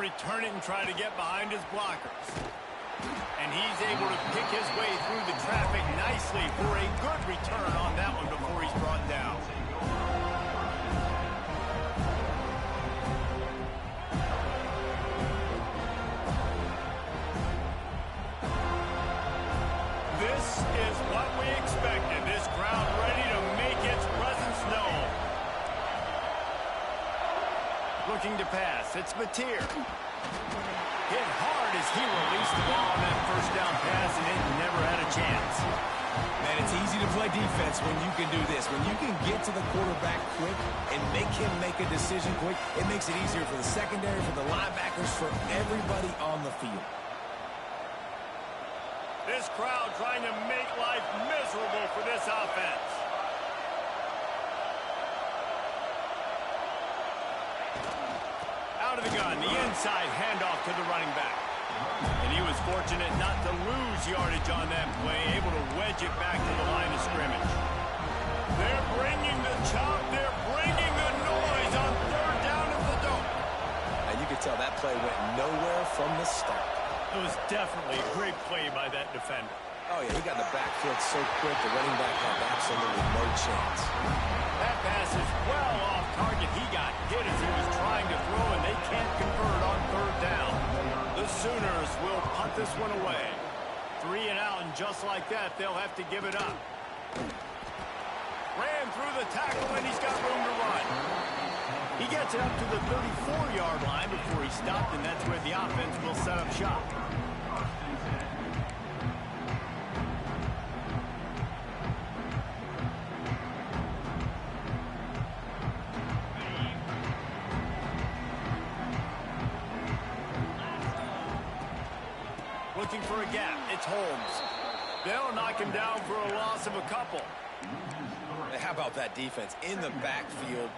return it and try to get behind his blockers. And he's able to pick his way through the traffic nicely for a good return on that one before he's brought down. This is what we expected. This crowd ready to make its presence known. Looking to pass. It's Mateer. Hit hard as he released the ball on that first down pass, and it never had a chance. Man, it's easy to play defense when you can do this. When you can get to the quarterback quick and make him make a decision quick, it makes it easier for the secondary, for the linebackers, for everybody on the field. This crowd trying to make life miserable for this offense. Out of the gun, the inside handoff to the running back. And he was fortunate not to lose yardage on that play, able to wedge it back to the line of scrimmage. They're bringing the chop, they're bringing the noise on third down at the dome. And you can tell that play went nowhere from the start. It was definitely a great play by that defender. Oh, yeah, he got in the backfield so quick, the running back had absolutely no chance. That pass is well off target. He got hit as he was trying to throw, and they can't convert on third down. The Sooners will punt this one away. 3 and out, and just like that, they'll have to give it up. Ran through the tackle, and he's got room to run. He gets it up to the 34-yard line before he stopped, and that's where the offense will set up shop. Looking for a gap. It's Holmes. They'll knock him down for a loss of a couple. How about that defense in the backfield?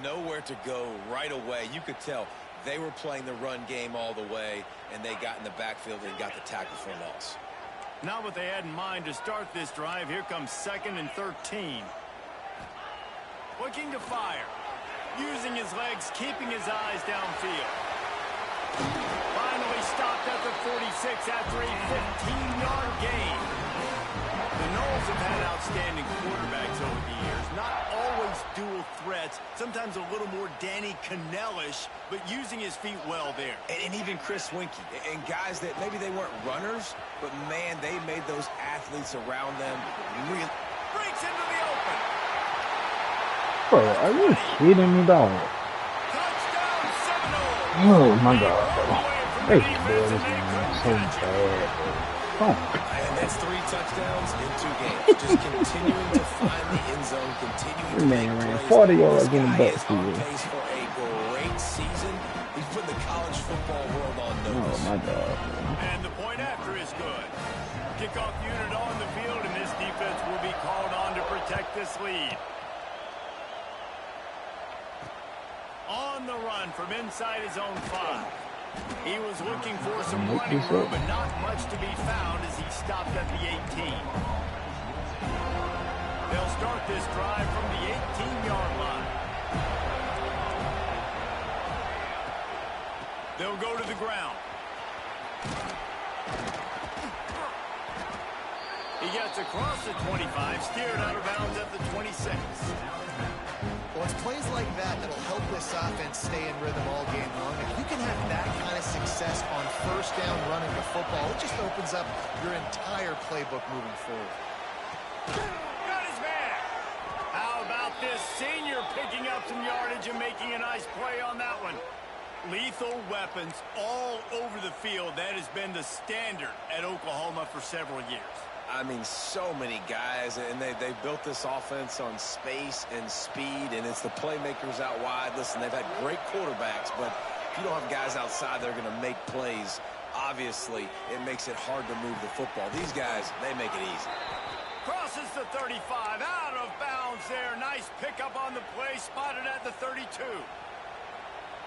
Nowhere to go right away. You could tell they were playing the run game all the way, and they got in the backfield and got the tackle for a loss. Not what they had in mind to start this drive. Here comes 2nd and 13. Looking to fire. Using his legs, keeping his eyes downfield. Finally stopped at the 46 after a 15-yard gain. The Knowles have had outstanding quarterbacks over the years. Not always dual threats. Sometimes a little more Danny Cannell-ish, but using his feet well there. And even Chris Winkie. And guys that maybe they weren't runners, but, man, they made those athletes around them really. Breaks into the open. Bro, are you kidding me, dog? Touchdown, Seminoles. Oh, my God, bro. They scared this man so bad, bro. And that's 3 touchdowns in 2 games. Just continuing to find the end zone, continuing to make ran plays. 40 yards in the This guy is on backfield. pace for a great season. He's putting the college football world on Oh, notice. my God, bro. And the point after is good. Kickoff unit on the field, and this defense will be called on to protect this lead. On the run from inside his own 5. He was looking for some running room, but not much to be found as he stopped at the 18. They'll start this drive from the 18-yard line. They'll go to the ground. He gets across the 25, steered out of bounds at the 26. Well, it's plays like that that'll help this offense stay in rhythm all game long. If you can have that kind of success on first down running the football, it just opens up your entire playbook moving forward. Got his man. How about this senior picking up some yardage and making a nice play on that one? Lethal weapons all over the field. That has been the standard at Oklahoma for several years. I mean, so many guys, and they built this offense on space and speed, and it's the playmakers out wide. Listen, they've had great quarterbacks, but if you don't have guys outside that are going to make plays, obviously it makes it hard to move the football. These guys, they make it easy. Crosses the 35, out of bounds there. Nice pickup on the play, spotted at the 32.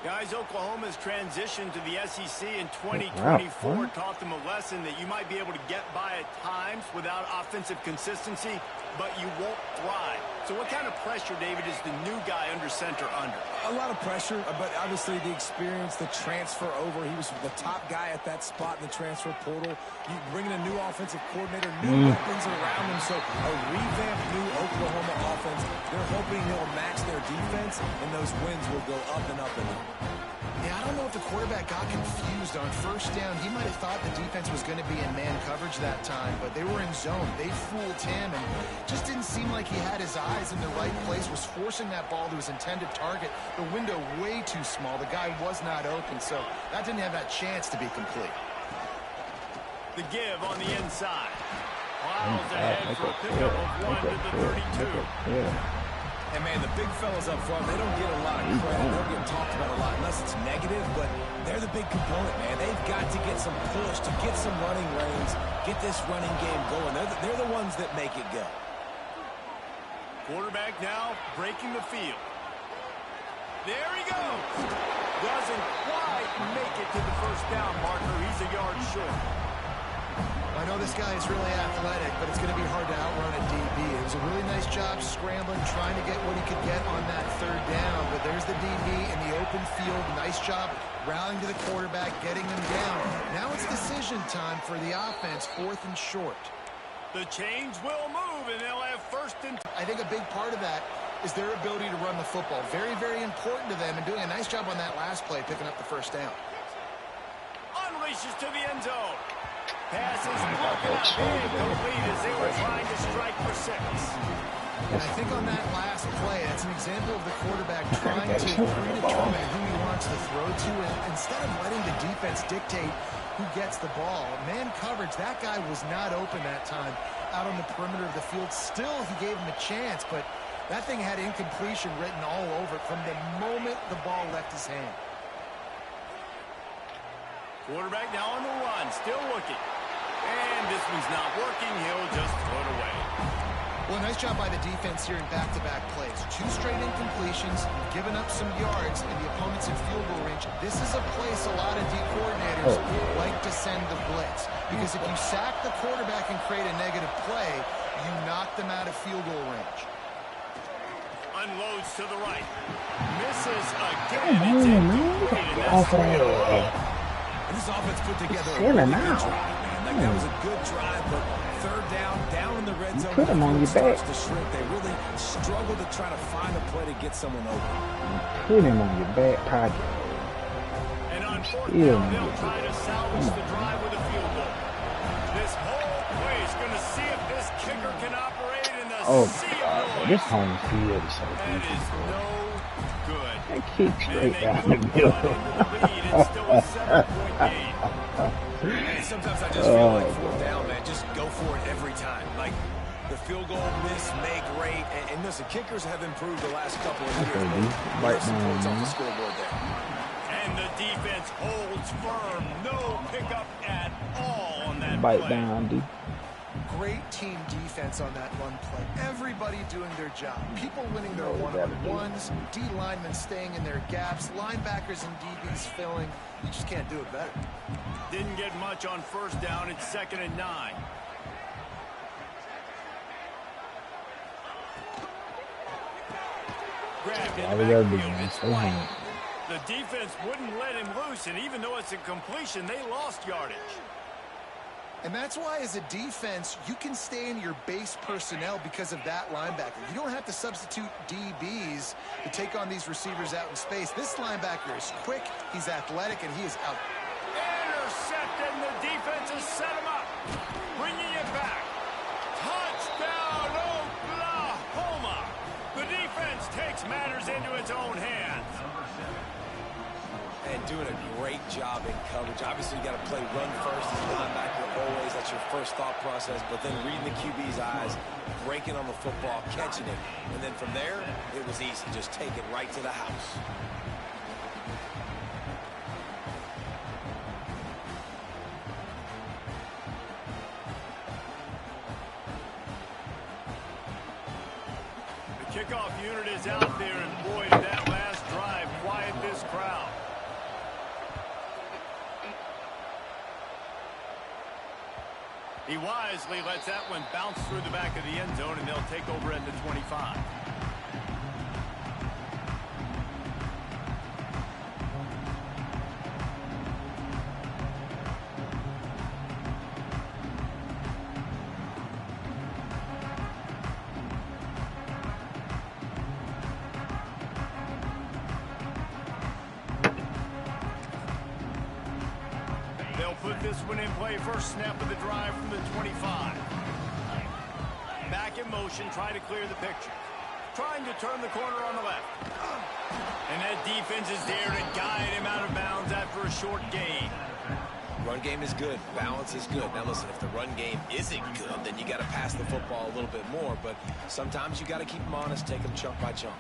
Guys, Oklahoma's transition to the SEC in 2024 taught them a lesson that you might be able to get by at times without offensive consistency, but you won't thrive. So what kind of pressure, David, is the new guy under center under? A lot of pressure, but obviously the experience, the transfer over. He was the top guy at that spot in the transfer portal. You bring in a new offensive coordinator, new weapons around him. So a revamped new Oklahoma offense. They're hoping he'll match their defense, and those wins will go up and up and up. Yeah, I don't know if the quarterback got confused on first down. He might have thought the defense was going to be in man coverage that time, but they were in zone. They fooled him, and just didn't seem like he had his eyes in the right place, was forcing that ball to his intended target. The window way too small. The guy was not open, so that didn't have that chance to be complete. The give on the inside. Miles ahead for a pickup of 1 to the 32. And, man, the big fellas up front, they don't get a lot of credit. They don't get talked about a lot unless it's negative, but they're the big component, man. They've got to get some push, to get some running lanes, get this running game going. They're the ones that make it go. Quarterback now breaking the field. There he goes. Doesn't quite make it to the first down marker. He's a yard short. I know this guy is really athletic, but it's going to be hard to outrun a DB. It was a really nice job scrambling, trying to get what he could get on that third down. But there's the DB in the open field. Nice job rallying to the quarterback, getting him down. Now it's decision time for the offense, 4th and short. The chains will move, and they'll have 1st and... I think a big part of that is their ability to run the football. Very, very important to them, and doing a nice job on that last play, picking up the first down. Unleashes to the end zone. Pass is broken up, incomplete as they were trying to strike for 6. And I think on that last play, that's an example of the quarterback trying to predetermine who he wants to throw to, and instead of letting the defense dictate who gets the ball. Man coverage, that guy was not open that time out on the perimeter of the field. Still, he gave him a chance, but that thing had incompletion written all over it from the moment the ball left his hand. Quarterback now on the run, still looking. And this one's not working. He'll just throw it away. Well, nice job by the defense here in back-to-back plays. 2 straight incompletions, giving up some yards, and the opponent's in field goal range. This is a place a lot of D coordinators like to send the blitz. Because if you sack the quarterback and create a negative play, you knock them out of field goal range. Unloads to the right. Misses again. It's incomplete, and that's and this offense put together a really good drive, man. That was a good drive, but third down in the red zone. Put them on your back. To shrink. They really struggle to try to find a play to get someone open. Put him on your back pocket. And on 4th down, they'll try to salvage the drive with a field goal. This whole play is going to see if this kicker can operate in the sea of noise. This home field is so That is no good. They kick straight down the middle. It's still a 7-point game. And sometimes I just feel like 4th down, man. Just go for it every time. Like the field goal miss, make rate. And listen, kickers have improved the last couple of years. There's some points off the scoreboard there. And the defense holds firm. No pickup at all on that Bite play. down, D. Great team defense on that run play. Everybody doing their job. People winning their one-on-ones, D linemen staying in their gaps, linebackers and DBs filling. You just can't do it better. Didn't get much on 1st down. It's 2nd and 9. Grabbed in the backfield. It's White. The defense wouldn't let him loose, and even though it's a completion, they lost yardage. And that's why, as a defense, you can stay in your base personnel because of that linebacker. You don't have to substitute DBs to take on these receivers out in space. This linebacker is quick, he's athletic, and he is out. Intercepted, and the defense has set him up. Bringing it back. Touchdown, Oklahoma. The defense takes matters into its own hands. And doing a great job in coverage. Obviously, you got to play run first as a linebacker always. That's your first thought process. But then reading the QB's eyes, breaking on the football, catching it. And then from there, it was easy. Just take it right to the house. The kickoff unit is out there, and boy, did that last drive quiet this crowd. He wisely lets that one bounce through the back of the end zone, and they'll take over at the 25. They'll put this one in play. First snap of the drive from the 25. Back in motion, try to clear the picture. Trying to turn the corner on the left. And that defense is there to guide him out of bounds after a short gain. Run game is good. Balance is good. Now, listen, if the run game isn't good, then you got to pass the football a little bit more. But sometimes you got to keep them honest, take them chunk by chunk.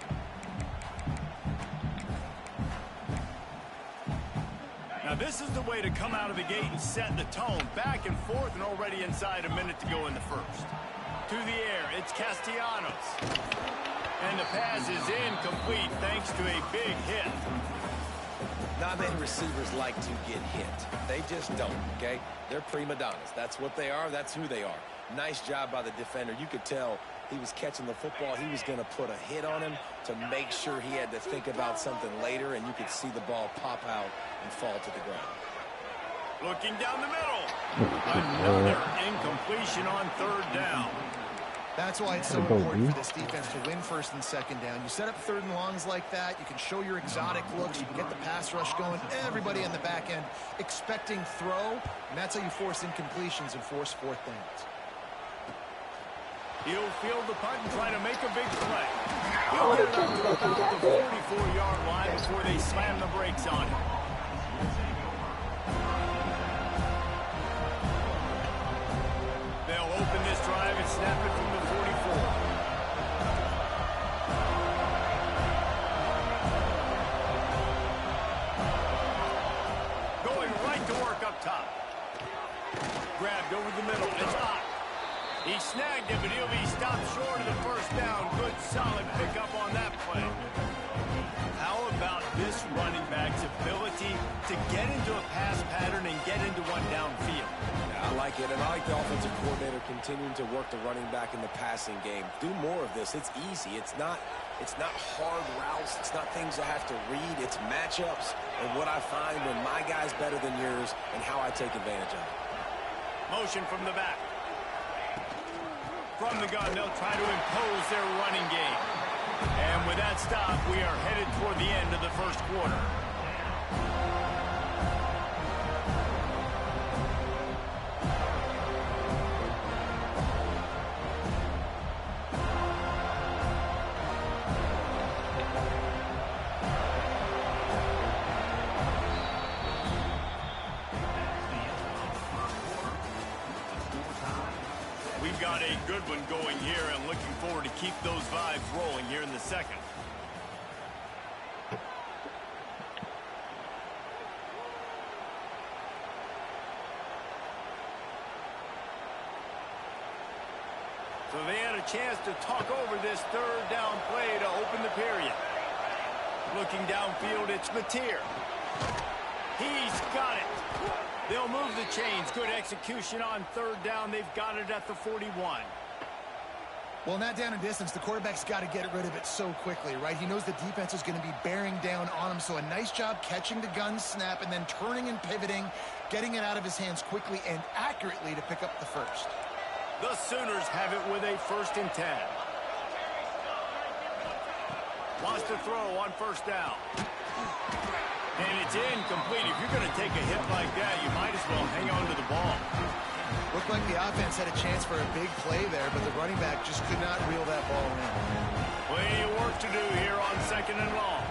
Now, this is the way to come out of the gate and set the tone. Back and forth and already inside a minute to go in the first. To the air, it's Castellanos. And the pass is incomplete thanks to a big hit. Not many receivers like to get hit. They just don't, okay? They're prima donnas. That's what they are. That's who they are. Nice job by the defender. You could tell he was catching the football. He was going to put a hit on him to make sure he had to think about something later, and you could see the ball pop out and fall to the ground. Looking down the middle. Another incompletion on third down. That's why it's so important for this defense to win first and second down. You set up third and longs like that. You can show your exotic looks. You can get the pass rush going. Everybody on the back end expecting throw, and that's how you force incompletions and force fourth downs. He'll field the punt and try to make a big play. He'll get it up to about the 44-yard line before they slam the brakes on him. They'll open this drive and snap it from the 44. Going right to work up top. Grabbed over the middle. It's hot. He snagged it, but he'll be stopped short of the first down. Good, solid pickup on that play. How about this running back's ability to get into a pass pattern and get into one downfield? Yeah, I like it, and I like the offensive coordinator continuing to work the running back in the passing game. Do more of this. It's easy. It's not hard routes. It's not things I have to read. It's matchups and what I find when my guy's better than yours and how I take advantage of it. Motion from the back. From the gun, they'll try to impose their running game. And with that stop, we are headed toward the end of the first quarter. We've got a good one going here, and looking forward to keep those vibes rolling here in the second. So they had a chance to talk over this third down play to open the period. Looking downfield, it's Mateer. He's got it. They'll move the chains. Good execution on third down. They've got it at the 41. Well, in that down and distance, the quarterback's got to get rid of it so quickly, right? He knows the defense is going to be bearing down on him, so a nice job catching the gun snap and then turning and pivoting, getting it out of his hands quickly and accurately to pick up the first. The Sooners have it with a 1st and 10. Wants to throw on first down. And it's incomplete. If you're going to take a hit like that, you might as well hang on to the ball. Looked like the offense had a chance for a big play there, but the running back just could not reel that ball in. Plenty of work to do here on 2nd and long.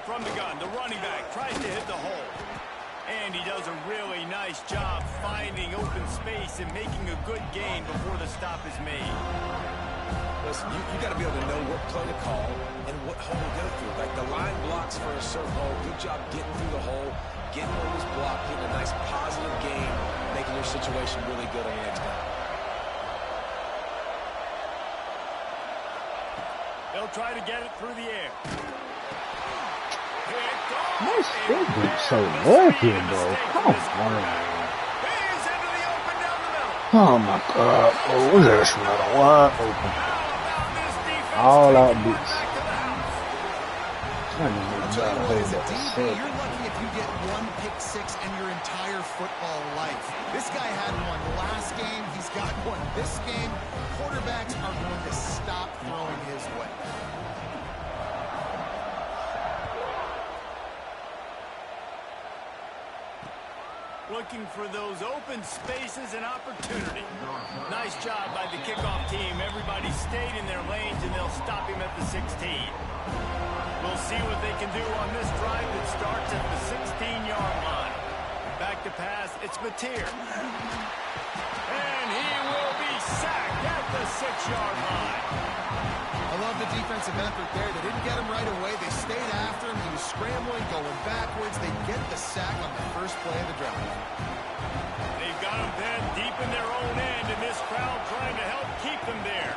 From the gun, the running back tries to hit the hole. And he does a really nice job finding open space and making a good gain before the stop is made. Listen, you got to be able to know what play to call and what hole to go through. Like the line blocks for a certain hole. Good job getting through the hole, getting what was blocked, getting a nice positive gain, making your situation really good on the next down. They'll He'll try to get it through the air. This dude's so lucky, bro. Come on, man. He's into the open down the middle. Oh my God, bro. Look at this man wide open. How about this defense? All out taking one beats. back to the house? I'll tell you what, as a DB, you're lucky if you get one pick six in your entire football life. This guy had one last game. He's got one this game. Quarterbacks are going to stop throwing his way. Looking for those open spaces and opportunity. Nice job by the kickoff team. Everybody stayed in their lanes, and they'll stop him at the 16. We'll see what they can do on this drive that starts at the 16-yard line. Back to pass, it's Mateer. And he will be sacked at the 6-yard line. I love the defensive effort there. They didn't get him right away. They stayed after him. He was scrambling, going backwards. They get the sack on the first play of the drive. They've got him then deep in their own end, and this crowd trying to help keep them there.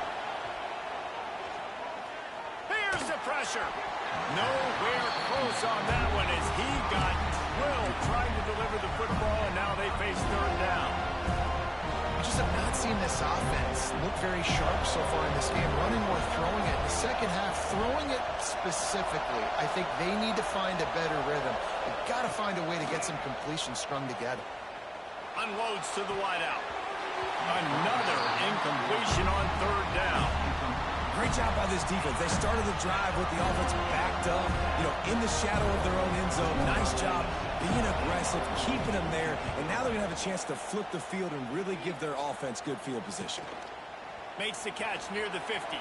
Here's the pressure. Nowhere close on that one as he got drilled trying to deliver the football, and now they face third down. We just have not seen this offense look very sharp so far in this game, running or throwing it. In the second half, throwing it specifically, I think they need to find a better rhythm. They've got to find a way to get some completions strung together. Unloads to the wideout. Another incompletion on third down. Great job by this defense. They started the drive with the offense backed up, in the shadow of their own end zone. Nice job being aggressive, keeping them there, and now they're going to have a chance to flip the field and really give their offense good field position. Makes the catch near the 50.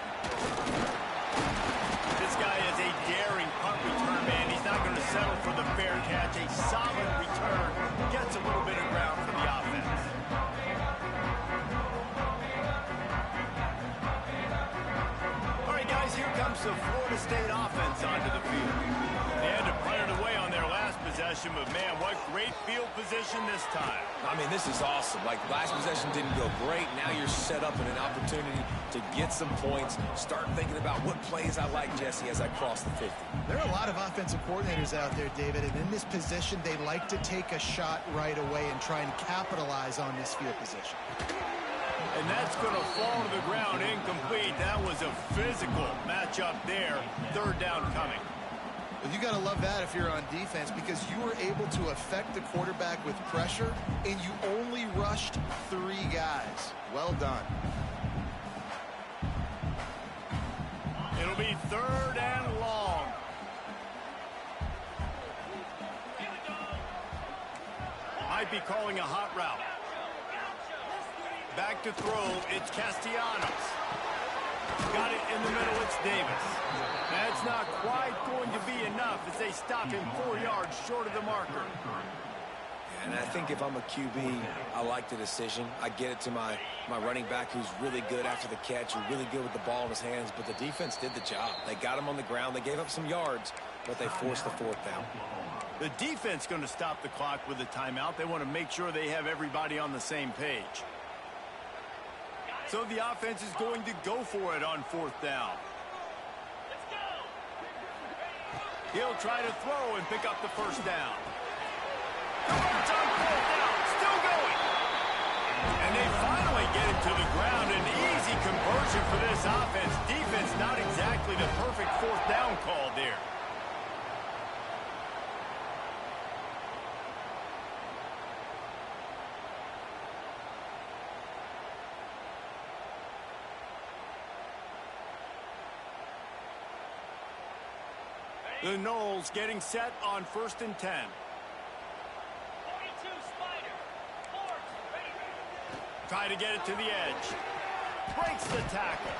This guy is a daring punt return man. He's not going to settle for the fair catch. A solid return. Gets a little bit of ground for the offense. All right, guys, here comes the Florida State offense onto the field. They had to punt it away on their last possession, but man, what great field position this time. I mean, this is awesome. Like, last possession didn't go great. Now you're set up in an opportunity to get some points. Start thinking about what plays I like, Jesse, as I cross the 50. There are a lot of offensive coordinators out there, David, and in this position, they like to take a shot right away and try and capitalize on this field position. And that's going to fall to the ground incomplete. That was a physical matchup there. Third down coming. Well, you got to love that if you're on defense, because you were able to affect the quarterback with pressure, and you only rushed 3 guys. Well done. It'll be third and long. Might be calling a hot route. Back to throw, it's Castellanos. Got it in the middle, it's Davis. That's not quite going to be enough as they stop him 4 yards short of the marker. And I think if I'm a QB, I like the decision. I get it to my running back who's really good after the catch, who's really good with the ball in his hands, but the defense did the job. They got him on the ground. They gave up some yards, but they forced the 4th down. The defense going to stop the clock with a timeout. They want to make sure they have everybody on the same page. So the offense is going to go for it on 4th down. He'll try to throw and pick up the first down. It's on 4th down, still going. And they finally get it to the ground. An easy conversion for this offense. Defense not exactly the perfect 4th down call there. The Knowles getting set on 1st and 10. Try to get it to the edge. Breaks the tackle.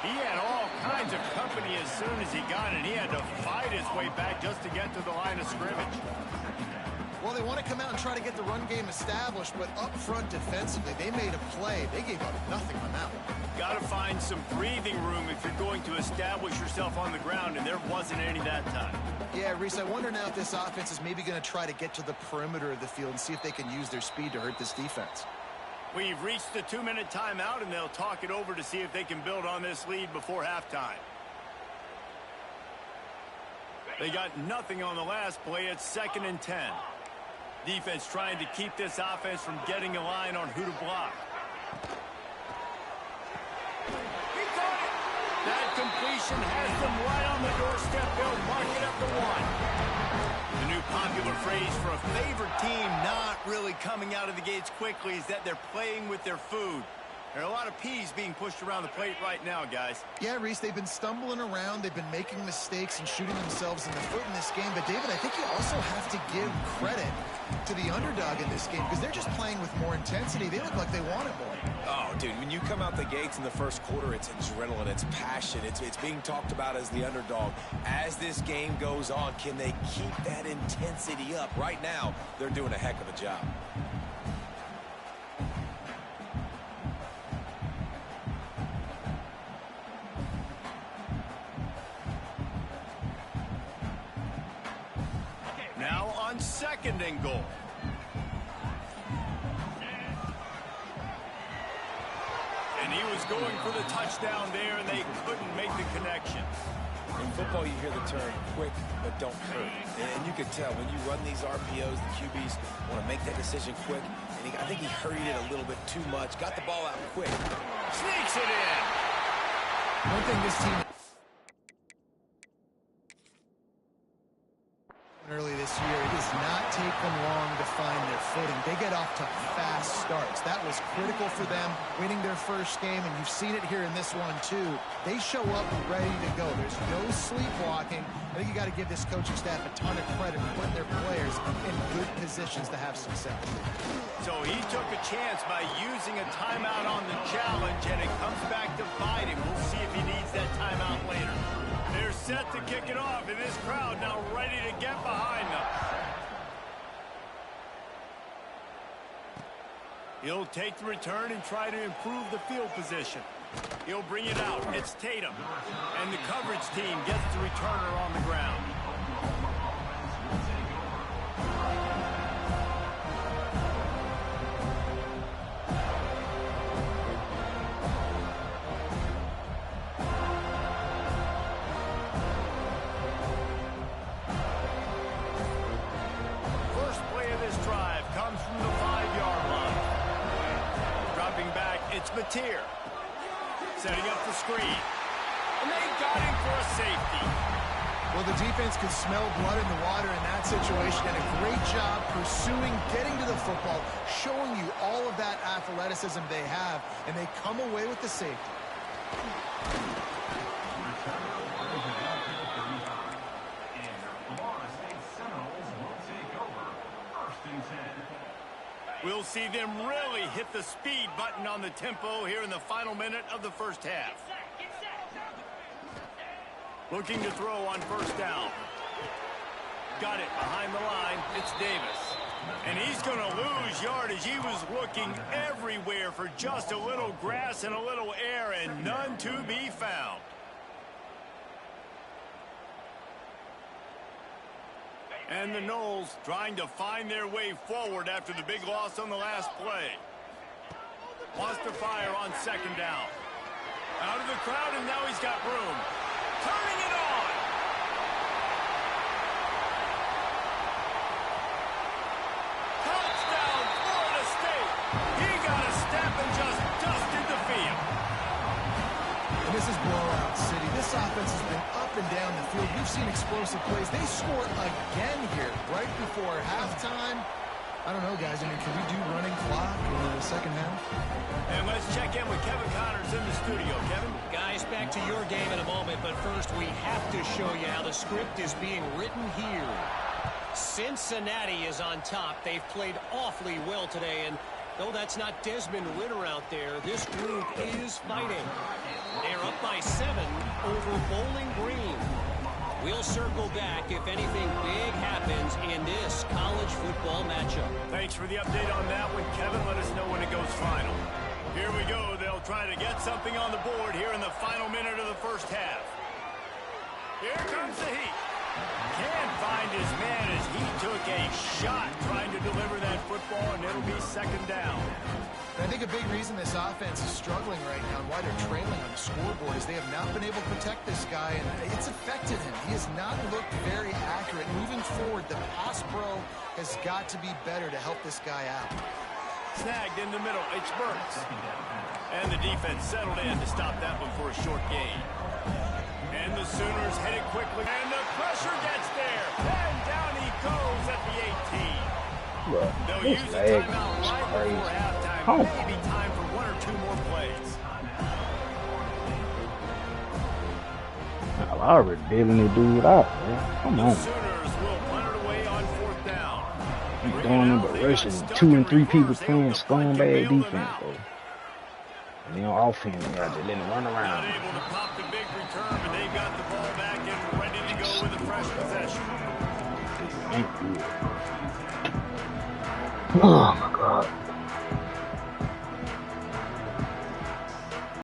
He had all kinds of company as soon as he got it. He had to fight his way back just to get to the line of scrimmage. Well, they want to come out and try to get the run game established, but up front defensively, they made a play. They gave up nothing on that one. Got to find some breathing room if you're going to establish yourself on the ground, and there wasn't any that time. Yeah, Reese, I wonder now if this offense is maybe going to try to get to the perimeter of the field and see if they can use their speed to hurt this defense. We've reached the 2-minute timeout, and they'll talk it over to see if they can build on this lead before halftime. They got nothing on the last play. It's 2nd and 10. Defense trying to keep this offense from getting a line on who to block. He got it! That completion has them right on the doorstep. They'll mark it up to 1. The new popular phrase for a favored team not really coming out of the gates quickly is that they're playing with their food. There are a lot of peas being pushed around the plate right now, guys. Yeah, Reese, they've been stumbling around. They've been making mistakes and shooting themselves in the foot in this game. But, David, I think you also have to give credit to the underdog in this game because they're just playing with more intensity. They look like they want it more. Oh, dude, when you come out the gates in the first quarter, it's adrenaline, it's passion. It's being talked about as the underdog. As this game goes on, can they keep that intensity up? Right now, they're doing a heck of a job. Now on 2nd and goal. And he was going for the touchdown there, and they couldn't make the connection. In football, you hear the term quick but don't hurt. And you can tell when you run these RPOs, the QBs want to make that decision quick. And I think he hurried it a little bit too much. Got the ball out quick. Sneaks it in. One thing this team early this year, it does not take them long to find their footing. They get off to fast starts. That was critical for them winning their first game, and you've seen it here in this one too. They show up ready to go. There's no sleepwalking. I think you got to give this coaching staff a ton of credit for putting their players in good positions to have success. So he took a chance by using a timeout on the challenge, and it comes back to bite him. We'll see if he needs that timeout later. They're set to kick it off, and this crowd now ready to get behind them. He'll take the return and try to improve the field position. He'll bring it out. It's Tatum. And the coverage team gets the returner on the ground. It's Mateer. Setting up the screen. And they got him for a safety. Well, the defense could smell blood in the water in that situation, and a great job pursuing, getting to the football, showing you all of that athleticism they have, and they come away with the safety. We'll see them really hit the speed button on the tempo here in the final minute of the first half. Looking to throw on first down. Got it behind the line. It's Davis. And he's going to lose yardage. He was looking everywhere for just a little grass and a little air, and none to be found. And the Knowles trying to find their way forward after the big loss on the last play. Wants to fire on second down. Out of the crowd, and now he's got room. Turning it on. Touchdown, Florida State. He got a step and just dusted the field. And this is blowout city. This offense has been up and down the field. We've seen explosive plays. They score again here right before halftime. I don't know, guys. I mean, can we do running clock in the second half? And let's check in with Kevin Connors in the studio. Kevin? Guys, back to your game in a moment, but first we have to show you how the script is being written here. Cincinnati is on top. They've played awfully well today, and though that's not Desmond Ritter out there, this group is fighting. They're up by 7 over Bowling Green. We'll circle back if anything big happens in this college football matchup. Thanks for the update on that one, Kevin. Let us know when it goes final. Here we go. They'll try to get something on the board here in the final minute of the first half. Here comes the heat. Can't find his man as he took a shot trying to deliver that football, and it'll be second down. And I think a big reason this offense is struggling right now and why they're trailing on the scoreboard is they have not been able to protect this guy, and it's affected him. He has not looked very accurate. Moving forward, the pass pro has got to be better to help this guy out. Snagged in the middle. It's Burks. And the defense settled in to stop that one for a short gain. And the Sooners headed quickly. And the pressure gets there. And down he goes at the 18. Bro, They'll this use a lag timeout is right crazy. before halftime. Oh. Maybe time for 1 or 2 more plays. I already dealing this dude out, man. Come The on. Sooners will punt it away on 4th down. You going in but rushing 2 and 3 people playing scumbag defense, though. And then on offense, you got to let them run Not around. able to pop the big return, but they've got the ball back and ready to go with a fresh possession. Ain't good. Oh my God.